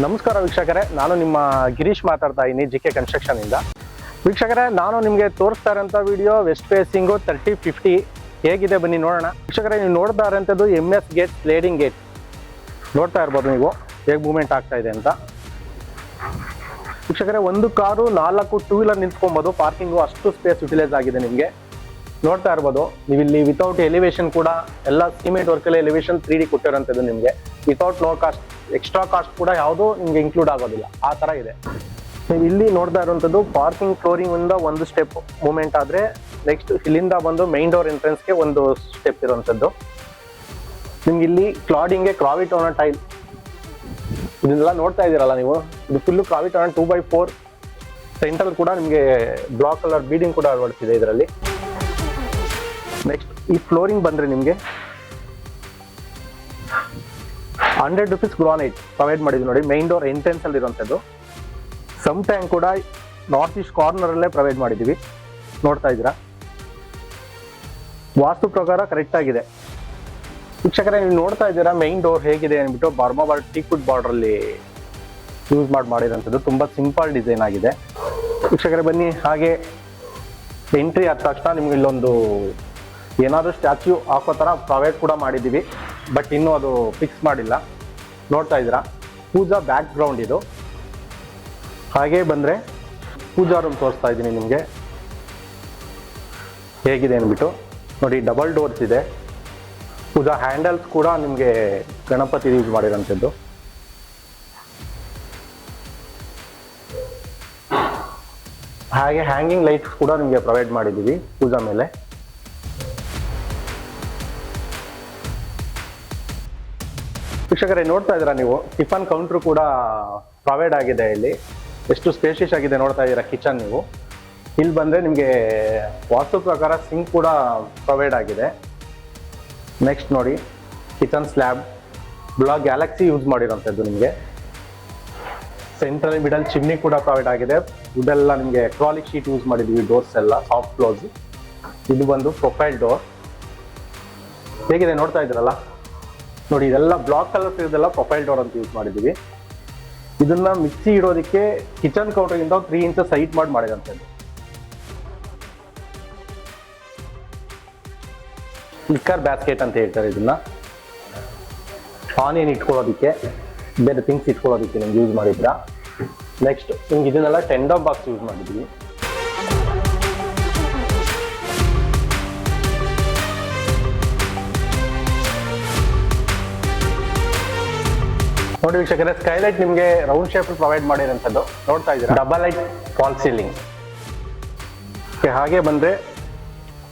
ನಮಸ್ಕಾರ ವೀಕ್ಷಕರೇ, ನಾನು ನಿಮ್ಮ ಗಿರೀಶ್ ಮಾತಾಡ್ತಾ ಇದ್ದೀನಿ ಜಿಕೆ ಕನ್ಸ್ಟ್ರಕ್ಷನ್ ಇಂದ. ವೀಕ್ಷಕರೇ, ನಾನು ನಿಮಗೆ ತೋರಿಸ್ತಾ ಇರೋಂಥ ವಿಡಿಯೋ ವೆಸ್ಟ್ ಫೇಸಿಂಗು 3050 ಹೇಗಿದೆ ಬನ್ನಿ ನೋಡೋಣ. ವೀಕ್ಷಕರೇ, ನೀವು ನೋಡ್ತಾ ಇರೋಂಥದ್ದು MS ಗೇಟ್ ಸ್ಲೈಡಿಂಗ್ ಗೇಟ್ ನೋಡ್ತಾ ಇರ್ಬೋದು ನೀವು ಹೇಗೆ ಮೂವ್ಮೆಂಟ್ ಆಗ್ತಾ ಇದೆ ಅಂತ. ವೀಕ್ಷಕರೇ, ಒಂದು ಕಾರು 4 ಟೂ ವೀಲರ್ ನಿಂತ್ಕೊಬೋದು, ಪಾರ್ಕಿಂಗು ಅಷ್ಟು ಸ್ಪೇಸ್ ಯುಟಿಲೈಸ್ ಆಗಿದೆ. ನಿಮಗೆ ನೋಡ್ತಾ ಇರ್ಬೋದು ನೀವು ಇಲ್ಲಿ ವಿತೌಟ್ ಎಲಿವೇಶನ್ ಕೂಡ ಎಲ್ಲ ಸಿಮೆಂಟ್ ವರ್ಕಲ್ಲಿ ಎಲಿವೇಶನ್ 3D ಕೊಟ್ಟಿರೋಂಥದ್ದು. ನಿಮಗೆ without low cost, extra cost ಕೂಡ ಯಾವುದೂ ನಿಮಗೆ ಇನ್ಕ್ಲೂಡ್ ಆಗೋದಿಲ್ಲ, ಆ ಥರ ಇದೆ. ನೀವು ಇಲ್ಲಿ ನೋಡ್ತಾ ಇರುವಂಥದ್ದು ಪಾರ್ಕಿಂಗ್ ಫ್ಲೋರಿಂಗ್ ಇಂದ ಒಂದು ಸ್ಟೆಪ್ ಮೂವ್ಮೆಂಟ್ ಆದರೆ, ನೆಕ್ಸ್ಟ್ ಇಲ್ಲಿಂದ ಬಂದು ಮೈನ್ ಡೋರ್ ಎಂಟ್ರೆನ್ಸ್ಗೆ ಒಂದು ಸ್ಟೆಪ್ ಇರುವಂಥದ್ದು. ನಿಮ್ಗೆ ಇಲ್ಲಿ ಕ್ಲಾಡಿಂಗ್ಗೆ ಕ್ರಾವಿಟೋನ ಟೈಲ್ ಇದನ್ನೆಲ್ಲ ನೋಡ್ತಾ ಇದ್ದೀರಲ್ಲ ನೀವು, ಇದು ಫುಲ್ಲು ಕ್ರಾವಿಟೋನ 2x4 ಸೆಂಟ್ರಲ್ ಕೂಡ ನಿಮಗೆ ಬ್ಲಾಕ್ ಕಲರ್ ಬೀಡಿಂಗ್ ಕೂಡ ಅಳವಡಿಸಿದೆ ಇದರಲ್ಲಿ. ನೆಕ್ಸ್ಟ್ ಈ ಫ್ಲೋರಿಂಗ್ ಬಂದರೆ ನಿಮಗೆ 100 ರೂಪೀಸ್ ಗ್ರಾನೈಟ್ ಪ್ರೊವೈಡ್ ಮಾಡಿದ್ವಿ ನೋಡಿ, ಮೈನ್ ಡೋರ್ ಎಂಟ್ರೆನ್ಸ್ ಅಲ್ಲಿ ಇರುವಂಥದ್ದು. ಸಮ್ ಟ್ಯಾಂಕ್ ಕೂಡ ನಾರ್ತ್ ಈಸ್ಟ್ ಕಾರ್ನರಲ್ಲೇ ಪ್ರೊವೈಡ್ ಮಾಡಿದ್ದೀವಿ, ನೋಡ್ತಾ ಇದ್ದೀರಾ. ವಾಸ್ತು ಪ್ರಕಾರ ಕರೆಕ್ಟ್ ಆಗಿದೆ. ವೀಕ್ಷಕರೇ, ನೀವು ನೋಡ್ತಾ ಇದ್ದೀರಾ ಮೈನ್ ಡೋರ್ ಹೇಗಿದೆ ಅಂದ್ಬಿಟ್ಟು ಬರ್ಮಾ ಟೀಕ್ವುಡ್ ಬಾರ್ಡ್ರಲ್ಲಿ ಯೂಸ್ ಮಾಡಿರೋಂಥದ್ದು. ತುಂಬ ಸಿಂಪಲ್ ಡಿಸೈನ್ ಆಗಿದೆ. ವೀಕ್ಷಕರೇ ಬನ್ನಿ, ಹಾಗೆ ಎಂಟ್ರಿ ಆದ ತಕ್ಷಣ ನಿಮ್ಗೆ ಇಲ್ಲೊಂದು ಏನಾದರೂ ಸ್ಟ್ಯಾಚ್ಯೂ ಹಾಕೋ ಥರ ಪ್ರೊವೈಡ್ ಕೂಡ ಮಾಡಿದ್ದೀವಿ, ಬಟ್ ಇನ್ನೂ ಅದು ಫಿಕ್ಸ್ ಮಾಡಿಲ್ಲ. ನೋಡ್ತಾ ಇದ್ದೀರಾ ಪೂಜಾ ಬ್ಯಾಕ್ ಗ್ರೌಂಡ್ ಇದು. ಹಾಗೆ ಬಂದರೆ ಪೂಜಾ ರೂಮ್ ತೋರಿಸ್ತಾ ಇದ್ದೀನಿ ನಿಮಗೆ ಹೇಗಿದೆ ಅಂದ್ಬಿಟ್ಟು. ನೋಡಿ, ಡಬಲ್ ಡೋರ್ಸ್ ಇದೆ. ಪೂಜಾ ಹ್ಯಾಂಡಲ್ಸ್ ಕೂಡ ನಿಮಗೆ ಗಣಪತಿ ಯೂಸ್ ಮಾಡಿರೋಂಥದ್ದು. ಹಾಗೆ ಹ್ಯಾಂಗಿಂಗ್ ಲೈಟ್ಸ್ ಕೂಡ ನಿಮಗೆ ಪ್ರೊವೈಡ್ ಮಾಡಿದ್ದೀವಿ ಪೂಜಾ ಮೇಲೆ. ವೀಕ್ಷಕರೇ, ನೋಡ್ತಾ ಇದ್ದೀರಾ ನೀವು ಟಿಫನ್ ಕೌಂಟ್ರು ಕೂಡ ಪ್ರೊವೈಡ್ ಆಗಿದೆ. ಇಲ್ಲಿ ಎಷ್ಟು ಸ್ಪೇಷಿಯಸ್ ಆಗಿದೆ ನೋಡ್ತಾ ಇದ್ದೀರಾ ಕಿಚನ್ ನೀವು. ಇಲ್ಲಿ ಬಂದರೆ ನಿಮಗೆ ವಾಸ್ತು ಪ್ರಕಾರ ಸಿಂಕ್ ಕೂಡ ಪ್ರೊವೈಡ್ ಆಗಿದೆ. ನೆಕ್ಸ್ಟ್ ನೋಡಿ, kitchen slab black galaxy use ಮಾಡಿರೋಂಥದ್ದು. ನಿಮಗೆ ಸೆಂಟ್ರಲ್ ಮಿಡಲ್ ಚಿಮ್ನಿ ಕೂಡ ಪ್ರೊವೈಡ್ ಆಗಿದೆ. ಇದೆಲ್ಲ ನಿಮಗೆ ಅಕ್ರಾಲಿಕ್ ಶೀಟ್ ಯೂಸ್ ಮಾಡಿದ್ದೀವಿ, ಡೋರ್ಸ್ ಎಲ್ಲ ಸಾಫ್ಟ್ ಕ್ಲೋಸ್. ಇದು ಬಂದು ಪ್ರೊಫೈಲ್ ಡೋರ್ ಹೇಗಿದೆ ನೋಡ್ತಾ ಇದ್ದೀರಲ್ಲ ನೋಡಿ, ಇದೆಲ್ಲ ಬ್ಲಾಕ್ ಕಲರ್ಸ್ ಇದೆಲ್ಲ ಪ್ರೊಫೈಲ್ ಡೋರ್ ಅಂತ ಯೂಸ್ ಮಾಡಿದ್ದೀವಿ. ಇದನ್ನ ಮಿಕ್ಸಿ ಇಡೋದಕ್ಕೆ ಕಿಚನ್ ಕೌಂಟರ್ಗಿಂತ 3 ಇಂಚಸ್ ಹೈಟ್ ಮಾಡಿದಂಥದ್ದು. ಲಿಕ್ಕರ್ ಬ್ಯಾಸ್ಕೆಟ್ ಅಂತ ಹೇಳ್ತಾರೆ ಇದನ್ನ. ಆನಿಯನ್ ಇಟ್ಕೊಳ್ಳೋದಕ್ಕೆ, ಬೇರೆ ಥಿಂಗ್ಸ್ ಇಟ್ಕೊಳ್ಳೋದಕ್ಕೆ ನಿಮ್ಗೆ ಯೂಸ್ ಮಾಡಿದ್ರ. ನೆಕ್ಸ್ಟ್ ನಿಮ್ಗೆ ಇದನ್ನೆಲ್ಲ ಟೆಂಡರ್ ಬಾಕ್ಸ್ ಯೂಸ್ ಮಾಡಿದ್ದೀವಿ. ನೋಡಿ ವೀಕ್ಷಕರೇ, ಸ್ಕೈಲೈಟ್ ನಿಮಗೆ ರೌಂಡ್ ಶೇಪ್ ಪ್ರೊವೈಡ್ ಮಾಡಿರೋಂಥದ್ದು ನೋಡ್ತಾ ಇದ್ದೀರಾ. Double light fall ceiling. ಹಾಗೆ ಬಂದರೆ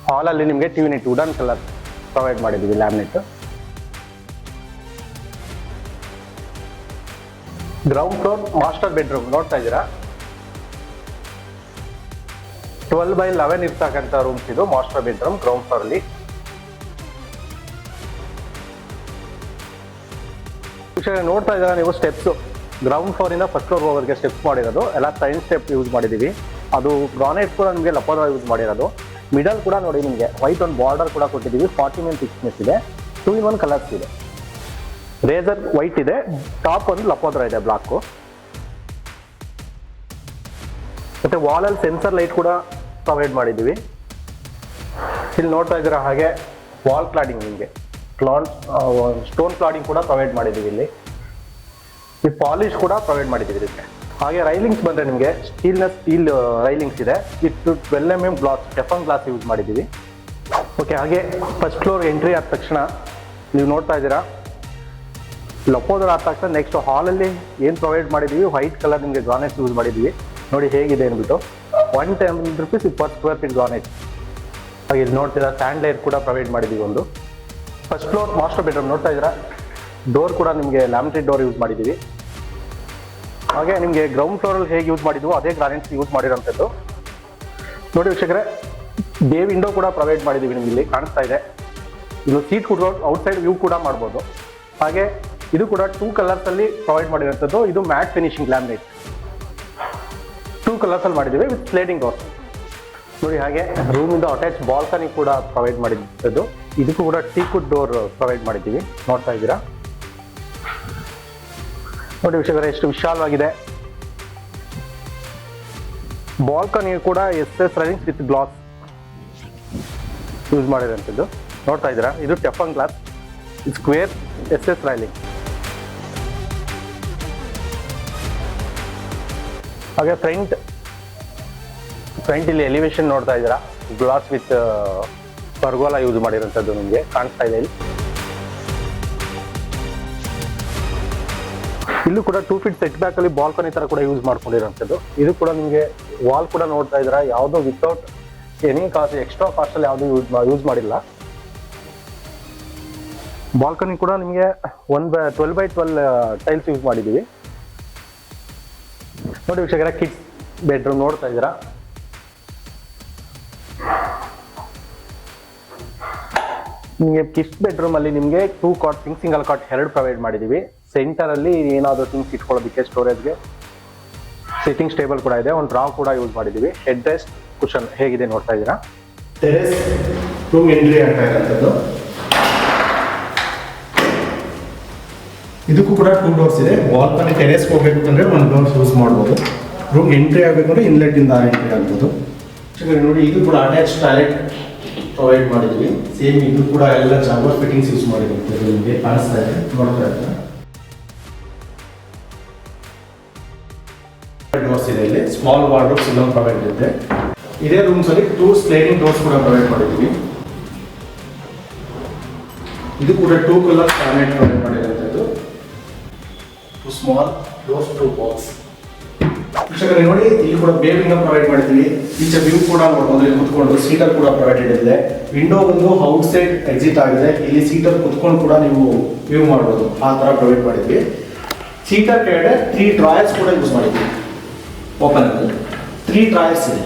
ಹಾಲಲ್ಲಿ ನಿಮಗೆ TV net wooden colour provide ಮಾಡಿದ್ದೀವಿ, laminate. Ground floor master bedroom ನೋಡ್ತಾ ಇದ್ದೀರಾ. 12x11 ಇರ್ತಕ್ಕಂಥ ರೂಮ್ಸ್ ಇದು ಮಾಸ್ಟರ್ ಬೆಡ್ರೂಮ್ ಗ್ರೌಂಡ್ ಫ್ಲೋರ್ ಅಲ್ಲಿ. ನೋಡ್ತಾ ಇದ್ದೀರಾ ನೀವು ಸ್ಟೆಪ್ಸ್, ಗ್ರೌಂಡ್ ಫ್ಲೋರ್ ಇಂದ ಫಸ್ಟ್ ಫ್ಲೋರ್ ಹೋಗೋದಕ್ಕೆ ಸ್ಟೆಪ್ಸ್ ಮಾಡಿರೋದು ಎಲ್ಲ ಸೈನ್ ಸ್ಟೆಪ್ ಯೂಸ್ ಮಾಡಿದ್ದೀವಿ. ಅದು ಗ್ರಾನೈಟ್ ಕೂಡ ನಿಮಗೆ ಲಪೋದ್ರ ಯೂಸ್ ಮಾಡಿರೋದು. ಮಿಡಲ್ ಕೂಡ ನೋಡಿ ನಿಮಗೆ ವೈಟ್ ಒಂದು ಬಾರ್ಡರ್ ಕೂಡ ಕೊಟ್ಟಿದ್ದೀವಿ. 40 mm ಥಿಕ್ನೆಸ್ ಇದೆ. 2-in-1 ಕಲರ್ಸ್ ಇದೆ. ರೇಸರ್ ವೈಟ್ ಇದೆ, ಟಾಪ್ ಒಂದು ಲಪೋದ್ರ ಇದೆ ಬ್ಲಾಕು. ಮತ್ತೆ ವಾಲಲ್ಲಿ ಸೆನ್ಸರ್ ಲೈಟ್ ಕೂಡ ಪ್ರೊವೈಡ್ ಮಾಡಿದ್ದೀವಿ. ಇಲ್ಲಿ ನೋಡ್ತಾ ಇದ್ದೀರಾ ಹಾಗೆ ವಾಲ್ ಕ್ಲಾಡಿಂಗ್, ನಿಮಗೆ ಸ್ಟೋನ್ ಕ್ಲಾಡಿಂಗ್ ಕೂಡ ಪ್ರೊವೈಡ್ ಮಾಡಿದ್ದೀವಿ. ಇಲ್ಲಿ ಈ ಪಾಲಿಶ್ ಕೂಡ ಪ್ರೊವೈಡ್ ಮಾಡಿದ್ದೀವಿ ಇದಕ್ಕೆ. ಹಾಗೆ ರೈಲಿಂಗ್ಸ್ ಬಂದರೆ ನಿಮಗೆ ಸ್ಟೀಲ್ ರೈಲಿಂಗ್ಸ್ ಇದೆ. ಇದು 12 mm ಗ್ಲಾಸ್ ಟೆಫನ್ ಗ್ಲಾಸ್ ಯೂಸ್ ಮಾಡಿದ್ದೀವಿ. ಓಕೆ, ಹಾಗೆ ಫಸ್ಟ್ ಫ್ಲೋರ್ ಎಂಟ್ರಿ ಆದ ತಕ್ಷಣ ನೀವು ನೋಡ್ತಾ ಇದ್ದೀರಾ ಲಪೋದ್ರ ಆದ ತಕ್ಷಣ ನೆಕ್ಸ್ಟ್ ಹಾಲಲ್ಲಿ ಏನು ಪ್ರೊವೈಡ್ ಮಾಡಿದ್ದೀವಿ, ವೈಟ್ ಕಲರ್ ನಿಮಗೆ ಗ್ರಾನೈಟ್ಸ್ ಯೂಸ್ ಮಾಡಿದ್ದೀವಿ. ನೋಡಿ ಹೇಗಿದೆ ಅಂದ್ಬಿಟ್ಟು 110 rupees per square feet granite. ಹಾಗೆ ಇಲ್ಲಿ ನೋಡ್ತೀರಾ ಸ್ಟ್ಯಾಂಡ್ ಲೈಟ್ ಕೂಡ ಪ್ರೊವೈಡ್ ಮಾಡಿದ್ದೀವಿ ಒಂದು. ಫಸ್ಟ್ ಫ್ಲೋರ್ ಮಾಸ್ಟರ್ ಬೆಡ್ರೂಮ್ ನೋಡ್ತಾ ಇದ್ದೀರಾ, ಡೋರ್ ಕೂಡ ನಿಮಗೆ ಲ್ಯಾಮಿನೇಟೆಡ್ ಡೋರ್ ಯೂಸ್ ಮಾಡಿದ್ದೀವಿ. ಹಾಗೆ ನಿಮಗೆ ಗ್ರೌಂಡ್ ಫ್ಲೋರಲ್ಲಿ ಹೇಗೆ ಯೂಸ್ ಮಾಡಿದ್ವು ಅದೇ ಗ್ರಾನೈಟ್ಸ್ ಯೂಸ್ ಮಾಡಿರೋಂಥದ್ದು. ನೋಡಿ ವೀಕ್ಷಕರೇ, ಬೇ ವಿಂಡೋ ಕೂಡ ಪ್ರೊವೈಡ್ ಮಾಡಿದ್ದೀವಿ. ನಿಮಗೆ ಇಲ್ಲಿ ಕಾಣಿಸ್ತಾ ಇದೆ. ಇದು ಸೀಟ್ ಕೂಡ ಔಟ್ಸೈಡ್ ವ್ಯೂ ಕೂಡ ಮಾಡ್ಬೋದು. ಹಾಗೆ ಇದು ಕೂಡ 2 ಕಲರ್ಸಲ್ಲಿ ಪ್ರೊವೈಡ್ ಮಾಡಿರೋಂಥದ್ದು. ಇದು ಮ್ಯಾಟ್ ಫಿನಿಶಿಂಗ್ ಲ್ಯಾಮಿನೇಟ್ 2 ಕಲರ್ಸಲ್ಲಿ ಮಾಡಿದ್ದೀವಿ ವಿತ್ ಸ್ಲೈಡಿಂಗ್ ಡೋರ್. ನೋಡಿ, ಹಾಗೆ ರೂಮಿಂದ ಅಟ್ಯಾಚ್ ಬಾಲ್ಕನಿ ಕೂಡ ಪ್ರೊವೈಡ್ ಮಾಡಿದ್ದು. ಇದಕ್ಕೂ ಕೂಡ ಟೀಕ್ವುಡ್ ಡೋರ್ ಪ್ರೊವೈಡ್ ಮಾಡಿದ್ದೀವಿ, ನೋಡ್ತಾ ಇದ್ದೀರಾ. ನೋಡಿ ವೀಕ್ಷಕರೇ ಎಷ್ಟು ವಿಶಾಲವಾಗಿದೆ. ಬಾಲ್ಕನಿ ಕೂಡ SS railings with glass use ಮಾಡಿರೋಂಥದ್ದು ನೋಡ್ತಾ ಇದ್ದೀರಾ. ಇದು ಟೆಫನ್ ಗ್ಲಾಸ್, ಸ್ಕ್ವೇರ್ SS ರೈಲಿಂಗ್. ಹಾಗೆ ಫ್ರಂಟ್ ಇಲ್ಲಿ ಎಲಿವೇಶನ್ ನೋಡ್ತಾ ಇದ್ದೀರಾ, ಗ್ಲಾಸ್ ವಿತ್ ಪರ್ಗೋಲಾ ಯೂಸ್ ಮಾಡಿರೋಂಥದ್ದು ನಿಮಗೆ ಕಾಣಿಸ್ತಾ ಇದೆ. ಇಲ್ಲೂ ಕೂಡ 2 ಫೀಟ್ ಸೆಟ್ ಬ್ಯಾಕ್ ಅಲ್ಲಿ ಬಾಲ್ಕನಿ ತರ ಕೂಡ ಯೂಸ್ ಮಾಡ್ಕೊಂಡಿರೋಂಥದ್ದು. ಇದು ಕೂಡ ನಿಮಗೆ ವಾಲ್ ಕೂಡ ನೋಡ್ತಾ ಇದ್ದೀರಾ, ಯಾವುದೋ without any cost, extra cost ಅಲ್ಲಿ ಯಾವುದು ಯೂಸ್ ಮಾಡಿಲ್ಲ. ಬಾಲ್ಕನಿ ಕೂಡ ನಿಮಗೆ 12x12 ಟೈಲ್ಸ್ ಯೂಸ್ ಮಾಡಿದ್ದೀವಿ. ನೋಡಿ ವೀಕ್ಷಕರ, ಕಿಡ್ಸ್ ಬೆಡ್ರೂಮ್ ನೋಡ್ತಾ ಇದ್ದೀರಾ. ನಿಮಗೆ ಕಿಡ್ಸ್ ಬೆಡ್ರೂಮ್ ಅಲ್ಲಿ ನಿಮಗೆ 2 ಕಾಟ್, ಸಿಂಗಲ್ ಕಾಟ್ 2 ಪ್ರೊವೈಡ್ ಮಾಡಿದ್ದೀವಿ. ಸೆಂಟರ್ ಅಲ್ಲಿ ಏನಾದರೂ ಥಿಂಗ್ಸ್ ಇಟ್ಕೊಳ್ಳೋದಕ್ಕೆ ಸ್ಟೋರೇಜ್ಗೆ ಸಿಟ್ಟಿಂಗ್ ಸ್ಟೇಬಲ್ ಕೂಡ ಇದೆ. ಒಂದು ಡ್ರಾವ್ ಕೂಡ ಯೂಸ್ ಮಾಡಿದ್ದೀವಿ. ಹೆಡ್ ರೆಸ್ಟ್ ಕುಷನ್ ಹೇಗಿದೆ ನೋಡ್ತಾ ಇದ್ದೀರಾ. ಟೆರೆಸ್ ರೂಮ್ ಎಂಟ್ರಿ ಆಗ್ತಾ ಇರೋಂಥದ್ದು. ಇದಕ್ಕೂ ಕೂಡ 2 ಡೋರ್ಸ್ ಇದೆ. ಬಾಲ್ಕನಿ ಟೆರೆಸ್ಗೆ ಹೋಗಬೇಕು ಅಂದರೆ 1 ಡೋರ್ಸ್ ಯೂಸ್ ಮಾಡ್ಬೋದು. ರೂಮ್ ಎಂಟ್ರಿ ಆಗಬೇಕು ಅಂದರೆ ಇನ್ಲೆಟ್ ಇಂದ ಎಂಟ್ರಿ ಆಗ್ಬೋದು. ನೋಡಿ, ಇದು ಕೂಡ ಅಟ್ಯಾಚ್ ಟಾಯ್ಲೆಟ್ ಪ್ರೊವೈಡ್ ಮಾಡಿದ್ವಿ. ಸೇಮ್ ಇದು ಕೂಡ ಎಲ್ಲ ಜಾಗರ್ ಫಿಟ್ಟಿಂಗ್ಸ್ ಯೂಸ್ ಮಾಡಿರುತ್ತೆ. ನಿಮಗೆ ಕಾಣಿಸ್ತಾ ಇದೆ, ನೋಡ್ತಾ ಇದ್ದಾರೆ. ಡೋರ್ಸ್ ಇದೆ, ಇಲ್ಲಿ ಸ್ಮಾಲ್ ವಾರ್ಡ್ರೋಬ್ಸ್ ಇಲ್ಲೊಂದು ಪ್ರೊವೈಡ್ ಇದೆ. ಇದೇ ರೂಮ್ಸ್ ಅಲ್ಲಿ 2 ಸ್ಲೈಡಿಂಗ್ ಡೋರ್ಸ್ ಕೂಡ ಪ್ರೊವೈಡ್ ಮಾಡಿದ್ವಿ. ಇದು ಕೂಡ 2 ಕಲರ್ ಕ್ಯಾಬಿನೆಟ್ ಪ್ರೊವೈಡ್ ಮಾಡಿರುವಂತದ್ದು. 2 ಸ್ಮಾಲ್ ಡೋರ್ಸ್, 2 ಬಾಕ್ಸ್. ವೀಕ್ಷಕರೇ ನೋಡಿ, ಇಲ್ಲಿ ಕೂಡ ಬೇ ವಿಂಡೋ ಪ್ರೊವೈಡ್ ಮಾಡಿದ್ವಿ. ಈಚೆ ವ್ಯೂ ಕೂಡ ನೋಡಬಹುದು. ಇಲ್ಲಿ ಕುತ್ಕೊಂಡು ಸೀಟರ್ ಕೂಡ ಪ್ರೊವೈಡೆಡ್ ಇದೆ. ವಿಂಡೋ ಒಂದು ಔಟ್ ಸೈಡ್ ಎಕ್ಸಿಟ್ ಆಗಿದೆ. ಇಲ್ಲಿ ಸೀಟರ್ ಕುತ್ಕೊಂಡು ಕೂಡ ನೀವು ವ್ಯೂ ಮಾಡಬಹುದು, ಆ ತರ ಪ್ರೊವೈಡ್ ಮಾಡಿದ್ವಿ. ಸೀಟರ್ ಕೆಳಗಡೆ 3 ಡ್ರಾಯರ್ಸ್ ಕೂಡ ಯೂಸ್ ಮಾಡಿದ್ವಿ. ಓಪನ್ ಅಲ್ಲಿ 3 ಡ್ರಾಯರ್ಸ್ ಇದೆ.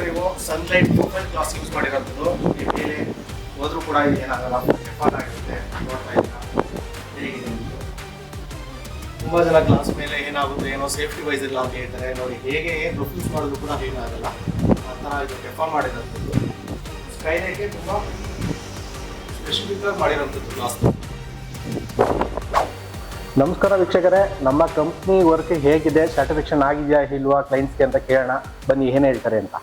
ನೀವು ಸನ್ಲೈಟ್ ಪ್ರೊಫೈಲ್ ಗ್ಲಾಸ್ ಯೂಸ್ ಮಾಡಿರೋದು. ಮೇಲೆ ಹೋದ್ರೂ ಕೂಡ ಏನಾಗಲ್ಲ, ಡೆಫಾಲ್ಟ್ ಆಗಿರುತ್ತೆ. ನೋಡ್ತಾ ಇದ್ದೀರಾ ಹೇಗಿದೆ. ತುಂಬಾ ಜನ ಗ್ಲಾಸ್ ಮೇಲೆ ಏನಾಗುತ್ತೆ ಏನೋ ಸೇಫ್ಟಿ ವೈಸ್ ಇಲ್ಲ ಅಂತ ಹೇಳ್ತಾರೆ. ನೋಡಿ ಹೇಗೆ ರಿಫ್ಯೂಸ್ ಮಾಡಿದ್ರು ಕೂಡ ಏನಾಗಲ್ಲ, ಆ ಥರ ಇದು ಡೆಫಾಲ್ಟ್ ಮಾಡಿರೋಂಥದ್ದು. ಸ್ಕೈಲೈಟ್ಗೆ ತುಂಬ ಸ್ಪೆಸಿಫಿಕ್ ಆಗಿ ಮಾಡಿರೋಂಥದ್ದು ಗ್ಲಾಸ್. ನಮಸ್ಕಾರ ವೀಕ್ಷಕರೇ, ನಮ್ಮ ಕಂಪ್ನಿ ವರ್ಕ್ ಹೇಗಿದೆ, ಸ್ಯಾಟಿಸ್ಫ್ಯಾಕ್ಷನ್ ಆಗಿದೆಯಾ ಇಲ್ವಾ ಕ್ಲೈಂಟ್ಸ್ಗೆ ಅಂತ ಕೇಳೋಣ ಬನ್ನಿ, ಏನ್ ಹೇಳ್ತಾರೆ ಅಂತ.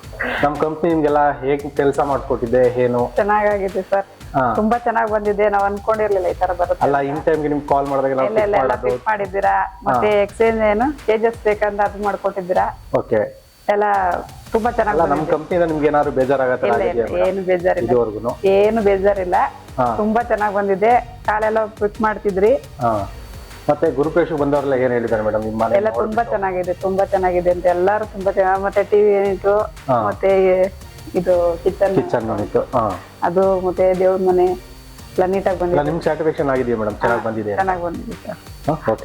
ನಮ್ಮ ಕಂಪ್ನಿ ನಿಮ್ಗೆಲ್ಲ ಹೇಗೆ ಕೆಲಸ ಮಾಡ್ಕೊಟ್ಟಿದೆ, ಏನು ಚೆನ್ನಾಗಿದೆ ಸರ್. ತುಂಬಾ ಚೆನ್ನಾಗಿ ಬಂದಿದೆ. ನಾವು ಅನ್ಕೊಂಡಿರ್ಲಿಲ್ಲ ಈ ತರ ಬರುತ್ತೆ ಅಲ್ಲ. ಇನ್ ಟೈಮ್ಗೆ ನಿಮ್ಗೆ ಕಾಲ್ ಮಾಡಿದಾಗ ಫಿಟ್ ಮಾಡಿದ್ದೀರಾ. ಮತ್ತೆ ಎಕ್ಸ್ಚೇಂಜ್ ಏನು ಚೇಂಜಸ್ ಬೇಕಂತ ಅದು ಮಾಡ್ಕೊಟ್ಟಿದ್ದೀರಾ. ಓಕೆ, ಎಲ್ಲ ತುಂಬಾ ಚೆನ್ನಾಗಿ. ನಮ್ಮ ಕಂಪ್ನಿಯಿಂದ ನಿಮ್ಗೆ ಏನಾದ್ರು ಬೇಜಾರಾಗತ್ತೆ? ಏನು ಬೇಜಾರಿಲ್ಲ, ಏನು ಬೇಜಾರಿಲ್ಲ. ತುಂಬಾ ಚೆನ್ನಾಗಿ ಬಂದಿದೆ. ಕಾಲೆಲ್ಲ ಫಿಟ್ ಮಾಡ್ತಿದ್ರಿ. ಮತ್ತೆ ಗುರುಪೇಶ್ ಬಂದವರೆಲ್ಲ ಏನ್ ಹೇಳಿದ್ದಾರೆ ಮೇಡಮ್? ನಿಮ್ಮ ಮನೆ ಎಲ್ಲ ತುಂಬಾ ಚೆನ್ನಾಗಿದೆ, ತುಂಬಾ ಚೆನ್ನಾಗಿದೆ ಅಂತ ಎಲ್ಲಾರು ತುಂಬಾ ಚೆನ್ನಾಗಿ. ಮತ್ತೆ ಟಿವಿ ಏನಿತ್ತು, ಮತ್ತೆ ಇದು ಕಿಚನ್ ಏನಿತ್ತು, ಅದು ಮತ್ತೆ ದೇವ್ರ ಮನೆ ಎಲ್ಲ ನೀಟಾಗಿ ಬಂದಿದೆ. ನಿಮ್ಗೆ ಸ್ಯಾಟಿಸ್ಫ್ಯಾಕ್ಷನ್ ಆಗಿದೆಯಾ ಮೇಡಮ್? ಚೆನ್ನಾಗಿ ಬಂದಿದೆ, ಚೆನ್ನಾಗಿ ಬಂದಿದೆ ಸರ್.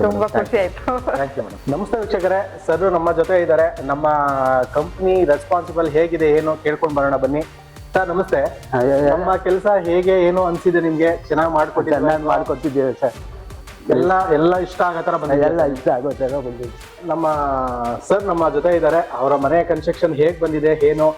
ತುಂಬಾ ಖುಷಿ ಆಯ್ತು. Thank you madam. ನಮಸ್ತೆ ವೀಕ್ಷಕರೇ, ಸರ್ ನಮ್ಮ ಜೊತೆ ಇದ್ದಾರೆ. ನಮ್ಮ ಕಂಪ್ನಿ ರೆಸ್ಪಾನ್ಸಿಬಲ್ ಹೇಗಿದೆ ಏನು ಕೇಳ್ಕೊಂಡು ಬರೋಣ ಬನ್ನಿ. ಸರ್ ನಮಸ್ತೆ. ನಮ್ಮ ಕೆಲಸ ಹೇಗೆ ಏನು ಅನ್ಸಿದೆ ನಿಮ್ಗೆ? ಚೆನ್ನಾಗಿ ಮಾಡ್ಕೊಟ್ಟಿದ್ದೇವೆ ಸರ್. ಎಲ್ಲ ಇಷ್ಟ ಆಗೋ ತರ ಬಂದಿದೆ? ಎಲ್ಲ ಇಷ್ಟ ಆಗೋ ತರ ಬಂದಿದೆ. ನಮ್ಮ ಸರ್ ನಮ್ಮ ಜೊತೆ ಇದ್ದಾರೆ. ಅವರ ಮನೆ ಕನ್ಸ್ಟ್ರಕ್ಷನ್ ಹೇಗೆ ಬಂದಿದೆ, ಏನು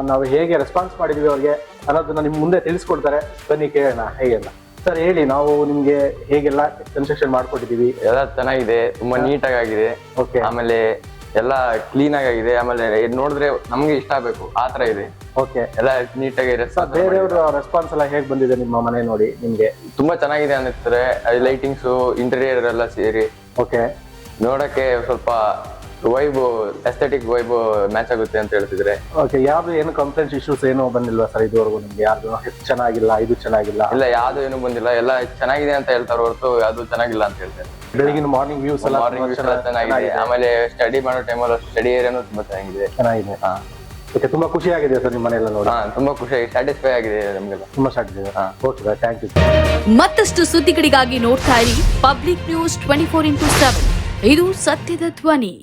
ನಾವು ಹೇಗೆ ರೆಸ್ಪಾನ್ಸ್ ಮಾಡಿದ್ವಿ ಅವ್ರಿಗೆ ಅನ್ನೋದನ್ನ ನಿಮ್ ಮುಂದೆ ತಿಳಿಸ್ಕೊಡ್ತಾರೆ. ಬನ್ನಿ ಕೇಳೋಣ ಹೇಗೆಲ್ಲ. ಸರ್ ಹೇಳಿ, ನಾವು ನಿಮ್ಗೆ ಹೇಗೆಲ್ಲ ಕನ್ಸ್ಟ್ರಕ್ಷನ್ ಮಾಡ್ಕೊಟ್ಟಿದೀವಿ? ಎಲ್ಲ ಚೆನ್ನಾಗಿದೆ, ತುಂಬಾ ನೀಟಾಗಿ ಆಗಿದೆ. ಓಕೆ, ಆಮೇಲೆ ಎಲ್ಲ ಕ್ಲೀನ್ ಆಗಿದೆ. ಆಮೇಲೆ ನೋಡಿದ್ರೆ ನಮ್ಗೆ ಇಷ್ಟ ಆಗ್ಬೇಕು ಆ ತರ ಇದೆ. ಓಕೆ, ಎಲ್ಲ ನೀಟಾಗಿ ಬೇರೆಯವ್ರ ರೆಸ್ಪಾನ್ಸ್ ಎಲ್ಲ ಹೇಗ್ ಬಂದಿದೆ ನಿಮ್ಮ ಮನೆ ನೋಡಿ ನಿಮ್ಗೆ? ತುಂಬಾ ಚೆನ್ನಾಗಿದೆ ಅನ್ನಿಸ್ತಾರೆ. ಲೈಟಿಂಗ್ಸ್, ಇಂಟೀರಿಯರ್ ಎಲ್ಲ ಸೇರಿ ಓಕೆ, ನೋಡಕ್ಕೆ ಸ್ವಲ್ಪ ವೈಬ್, ಎಸ್ಥೆಟಿಕ್ ವೈಬ್ ಮ್ಯಾಚ್ ಆಗುತ್ತೆ ಅಂತ ಹೇಳ್ತಿದ್ರೆ. ಓಕೆ, ಯಾವ್ದು ಏನು ಕಂಪ್ಲೇಂಟ್ಸ್ ಇಶ್ಯೂಸ್ ಏನು ಬಂದಿಲ್ವಾ ಸರ್ ಇದುವರೆಗೂ ನಿಮ್ಗೆ? ಯಾವ್ದು ಚೆನ್ನಾಗಿಲ್ಲ, ಇದು ಚೆನ್ನಾಗಿಲ್ಲ? ಇಲ್ಲ, ಯಾವ್ದು ಏನು ಬಂದಿಲ್ಲ. ಎಲ್ಲ ಚೆನ್ನಾಗಿದೆ ಅಂತ ಹೇಳ್ತಾರೆ ಹೊರತು ಯಾವ್ದು ಚೆನ್ನಾಗಿಲ್ಲ ಅಂತ ಹೇಳ್ತಾರೆ. ಬೆಳಗಿನ ಮಾರ್ನಿಂಗ್ ವ್ಯೂಸ್ ಎಲ್ಲ ಚೆನ್ನಾಗಿದೆ. ಆಮೇಲೆ ಸ್ಟಡಿ ಮಾಡೋ ಟೈಮಲ್ಲಿ ಸ್ಟಡಿ ಏರಿಯಾನು ತುಂಬಾ ಚೆನ್ನಾಗಿದೆ. ಓಕೆ, ತುಂಬಾ ಖುಷಿ ಆಗಿದೆ ಸರ್ ನಿಮ್ಮ ಮನೆಯಲ್ಲ ನೋಡಿ? ತುಂಬಾ ಖುಷಿ, ಸ್ಯಾಟಿಸ್ಫೈ ಆಗಿದೆ ನಮ್ಗೆಲ್ಲ. ತುಂಬಾ ಸ್ಯಾಟಿಸ್ಫೈ. Okay, thank you. ಮತ್ತಷ್ಟು ಸುದ್ದಿಗಳಿಗಾಗಿ ನೋಡ್ತಾ ಇರಿ ಪಬ್ಲಿಕ್ ನ್ಯೂಸ್ 24x7. ಇದು ಸತ್ಯದ ಧ್ವನಿ.